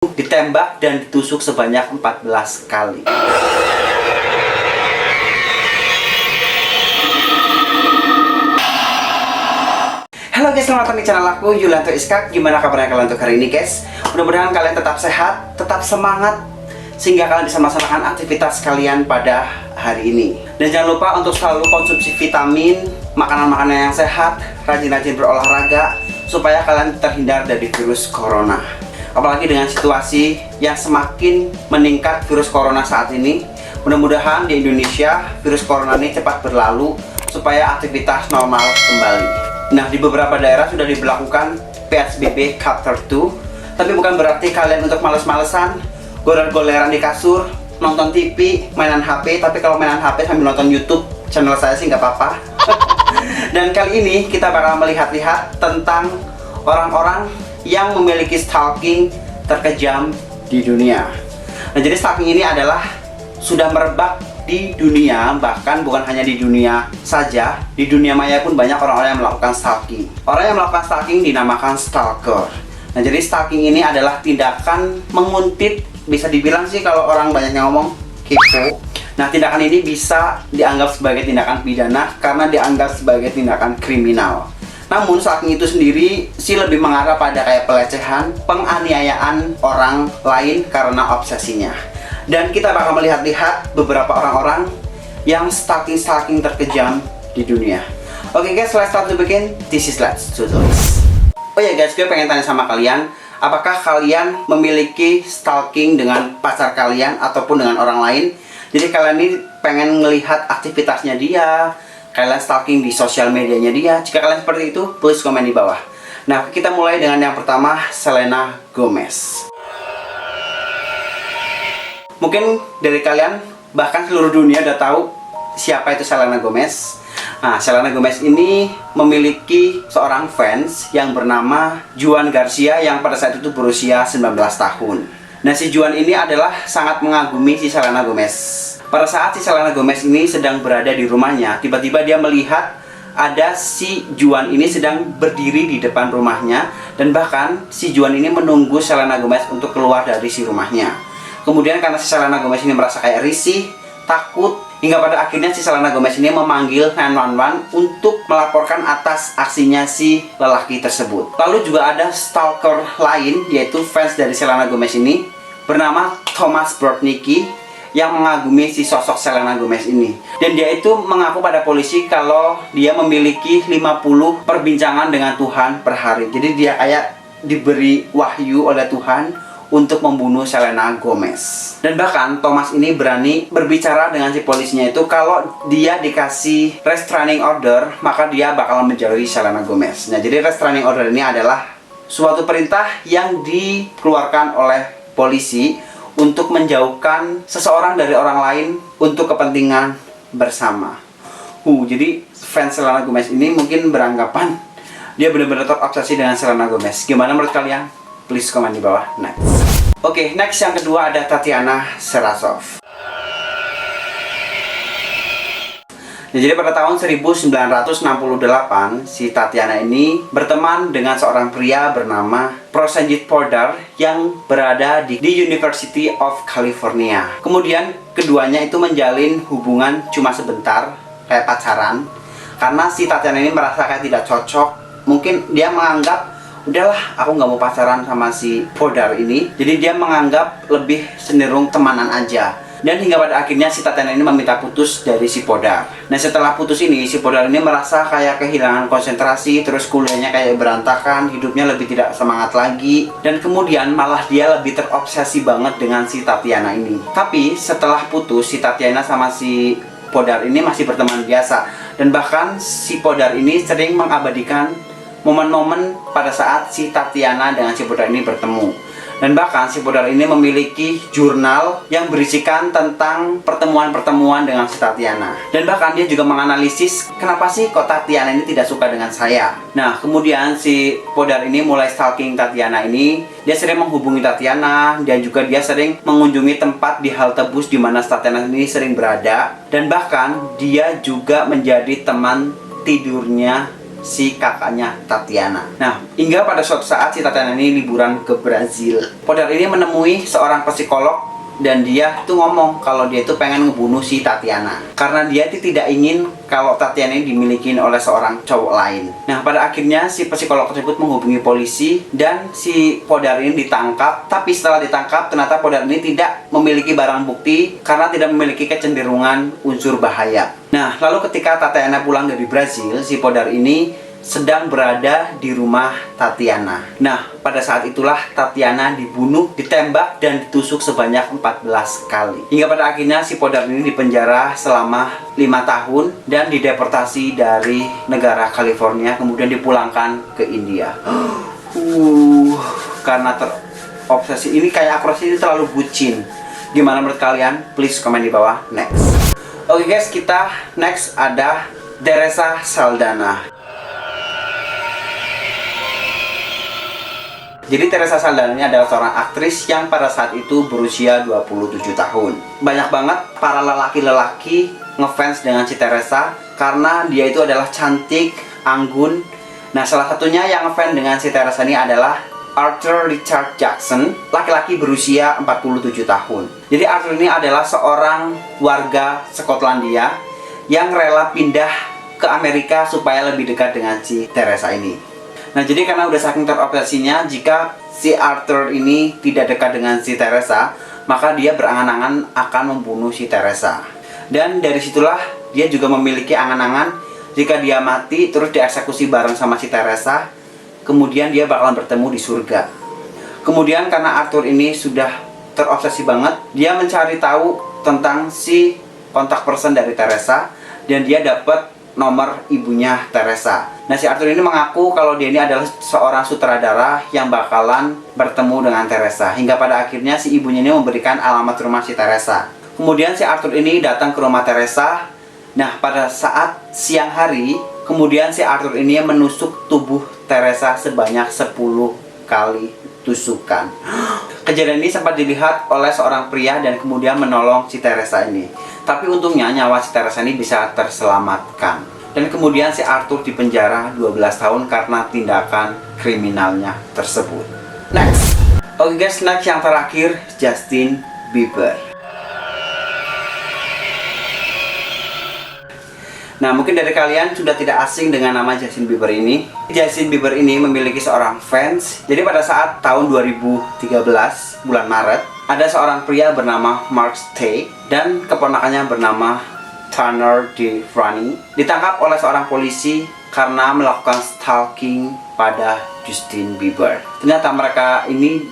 ditembak dan ditusuk sebanyak 14 kali. Halo guys, selamat datang di channel aku, Yulianto Iskak. Gimana kabarnya kalian untuk hari ini guys? Mudah-mudahan kalian tetap sehat, tetap semangat, sehingga kalian bisa melaksanakan aktivitas kalian pada hari ini. Dan jangan lupa untuk selalu konsumsi vitamin, makanan-makanan yang sehat, rajin-rajin berolahraga, supaya kalian terhindar dari virus corona. Apalagi dengan situasi yang semakin meningkat virus corona saat ini, mudah-mudahan di Indonesia virus corona ini cepat berlalu supaya aktivitas normal kembali. Nah, di beberapa daerah sudah diberlakukan PSBB Chapter 2, tapi bukan berarti kalian untuk males-malesan, goler-goleran di kasur, nonton TV, mainan HP. Tapi kalau mainan HP sambil nonton YouTube, channel saya sih nggak apa-apa. Dan kali ini kita bakal melihat-lihat tentang orang-orang yang memiliki stalking terkejam di dunia. Nah, jadi stalking ini adalah sudah merebak di dunia, bahkan bukan hanya di dunia saja, di dunia maya pun banyak orang-orang yang melakukan stalking. Orang yang melakukan stalking dinamakan stalker. Nah, jadi stalking ini adalah tindakan menguntit, bisa dibilang sih kalau orang banyak yang ngomong kepo. Nah, tindakan ini bisa dianggap sebagai tindakan pidana karena dianggap sebagai tindakan kriminal. Namun stalking itu sendiri sih lebih mengarah pada kayak pelecehan, penganiayaan orang lain karena obsesinya. Dan kita bakal melihat-lihat beberapa orang-orang yang stalking terkejam di dunia. Oke guys, let's start to begin. This is Let's Do This. Oh ya guys, gue pengen tanya sama kalian, apakah kalian memiliki stalking dengan pacar kalian ataupun dengan orang lain? Jadi kalian ini pengen melihat aktivitasnya dia, kalian stalking di sosial medianya dia. Jika kalian seperti itu, please komen di bawah. Nah, kita mulai dengan yang pertama, Selena Gomez. Mungkin dari kalian, bahkan seluruh dunia udah tahu siapa itu Selena Gomez. Nah, Selena Gomez ini memiliki seorang fans yang bernama Juan Garcia yang pada saat itu berusia 19 tahun. Nah, si Juan ini adalah sangat mengagumi si Selena Gomez. Pada saat si Selena Gomez ini sedang berada di rumahnya, tiba-tiba dia melihat ada si Juan ini sedang berdiri di depan rumahnya, dan bahkan si Juan ini menunggu Selena Gomez untuk keluar dari si rumahnya. Kemudian karena si Selena Gomez ini merasa kayak risih, takut, hingga pada akhirnya si Selena Gomez ini memanggil 911 untuk melaporkan atas aksinya si lelaki tersebut. Lalu juga ada stalker lain, yaitu fans dari Selena Gomez ini, bernama Thomas Brodnicki, yang mengagumi si sosok Selena Gomez ini. Dan dia itu mengaku pada polisi kalau dia memiliki 50 perbincangan dengan Tuhan per hari. Jadi dia kayak diberi wahyu oleh Tuhan untuk membunuh Selena Gomez. Dan bahkan Thomas ini berani berbicara dengan si polisinya itu kalau dia dikasih restraining order, maka dia bakal menjauhi Selena Gomez. Nah, jadi restraining order ini adalah suatu perintah yang dikeluarkan oleh polisi untuk menjauhkan seseorang dari orang lain untuk kepentingan bersama. Jadi fans Selena Gomez ini mungkin beranggapan dia benar-benar terobsesi dengan Selena Gomez. Gimana menurut kalian? Please komen di bawah. Next. Oke, next yang kedua ada Tatiana Serasov. Jadi pada tahun 1968, si Tatiana ini berteman dengan seorang pria bernama Prosenjit Poddar yang berada di University of California. Kemudian keduanya itu menjalin hubungan cuma sebentar, kayak pacaran, karena si Tatiana ini merasa kayak tidak cocok. Mungkin dia menganggap, udahlah, aku nggak mau pacaran sama si Poddar ini. Jadi dia menganggap lebih cenderung temanan aja. Dan hingga pada akhirnya si Tatiana ini meminta putus dari si Poddar. Nah, setelah putus ini, si Poddar ini merasa kayak kehilangan konsentrasi, terus kuliahnya kayak berantakan, hidupnya lebih tidak semangat lagi, dan kemudian malah dia lebih terobsesi banget dengan si Tatiana ini. Tapi setelah putus, si Tatiana sama si Poddar ini masih berteman biasa. Dan bahkan si Poddar ini sering mengabadikan momen-momen pada saat si Tatiana dengan si Poddar ini bertemu. Dan bahkan si Poddar ini memiliki jurnal yang berisikan tentang pertemuan-pertemuan dengan si Tatiana. Dan bahkan dia juga menganalisis, kenapa sih kok Tatiana ini tidak suka dengan saya. Nah, kemudian si Poddar ini mulai stalking Tatiana ini. Dia sering menghubungi Tatiana, dan juga dia sering mengunjungi tempat di halte bus di mana Tatiana ini sering berada. Dan bahkan dia juga menjadi teman tidurnya si kakaknya Tatiana. Nah, hingga pada suatu saat si Tatiana ini liburan ke Brazil. Podar ini menemui seorang psikolog dan dia tuh ngomong kalau dia tuh pengen ngebunuh si Tatiana karena dia tuh tidak ingin kalau Tatiana ini dimiliki oleh seorang cowok lain. Nah, pada akhirnya si psikolog tersebut menghubungi polisi dan si Podar ini ditangkap. Tapi setelah ditangkap, ternyata Podar ini tidak memiliki barang bukti karena tidak memiliki kecenderungan unsur bahaya. Nah, lalu ketika Tatiana pulang dari Brazil, si Podar ini sedang berada di rumah Tatiana. Nah, pada saat itulah Tatiana dibunuh, ditembak, dan ditusuk sebanyak 14 kali. Hingga pada akhirnya si Podar ini dipenjara selama 5 tahun dan dideportasi dari negara California, kemudian dipulangkan ke India. Karena terobsesi ini, kayak aku rasa ini terlalu bucin. Gimana menurut kalian? Please komen di bawah. Next. Oke guys, kita next ada Teresa Saldana. Jadi Teresa Saldana ini adalah seorang aktris yang pada saat itu berusia 27 tahun. Banyak banget para lelaki-lelaki ngefans dengan si Teresa karena dia itu adalah cantik, anggun. Nah, salah satunya yang ngefans dengan si Teresa ini adalah Arthur Richard Jackson, laki-laki berusia 47 tahun. Jadi Arthur ini adalah seorang warga Skotlandia yang rela pindah ke Amerika supaya lebih dekat dengan si Teresa ini. Nah, jadi karena udah saking terobsesinya, jika si Arthur ini tidak dekat dengan si Teresa, maka dia berangan-angan akan membunuh si Teresa. Dan dari situlah dia juga memiliki angan-angan jika dia mati terus dieksekusi bareng sama si Teresa, kemudian dia bakalan bertemu di surga. Kemudian karena Arthur ini sudah terobsesi banget, dia mencari tahu tentang si kontak person dari Teresa dan dia dapat nomor ibunya Teresa. Nah, si Arthur ini mengaku kalau dia ini adalah seorang sutradara yang bakalan bertemu dengan Teresa. Hingga pada akhirnya si ibunya ini memberikan alamat rumah si Teresa. Kemudian si Arthur ini datang ke rumah Teresa. Nah, pada saat siang hari, kemudian si Arthur ini menusuk tubuh Teresa sebanyak 10 kali tusukan. Kejadian ini sempat dilihat oleh seorang pria dan kemudian menolong si Teresa ini. Tapi untungnya nyawa si Teresa ini bisa terselamatkan. Dan kemudian si Arthur dipenjara 12 tahun karena tindakan kriminalnya tersebut. Next. Oke guys, next yang terakhir, Justin Bieber. Nah, mungkin dari kalian sudah tidak asing dengan nama Justin Bieber ini. Justin Bieber ini memiliki seorang fans. Jadi pada saat tahun 2013, bulan Maret, ada seorang pria bernama Mark Stay dan keponakannya bernama Tanner DeVrany ditangkap oleh seorang polisi karena melakukan stalking pada Justin Bieber. Ternyata mereka ini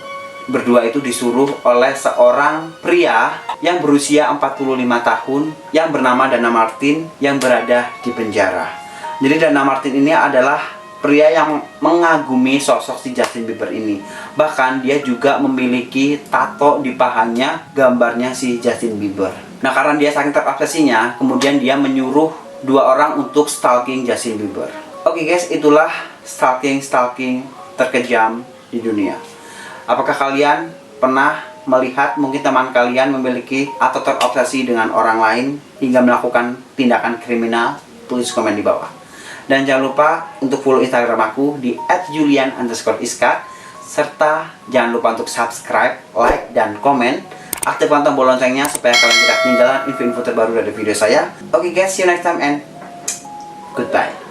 berdua itu disuruh oleh seorang pria yang berusia 45 tahun yang bernama Dana Martin yang berada di penjara. Jadi Dana Martin ini adalah pria yang mengagumi sosok si Justin Bieber ini. Bahkan dia juga memiliki tato di pahanya gambarnya si Justin Bieber. Nah, karena dia saking terobsesinya, kemudian dia menyuruh 2 orang untuk stalking Justin Bieber. Oke guys, itulah stalking terkejam di dunia. Apakah kalian pernah melihat mungkin teman kalian memiliki atau terobsesi dengan orang lain hingga melakukan tindakan kriminal? Tulis komen di bawah. Dan jangan lupa untuk follow Instagram aku di @julian_iskak. Serta jangan lupa untuk subscribe, like, dan komen. Aktifkan tombol loncengnya supaya kalian tidak ketinggalan info-info terbaru dari video saya. Oke guys, see you next time and goodbye.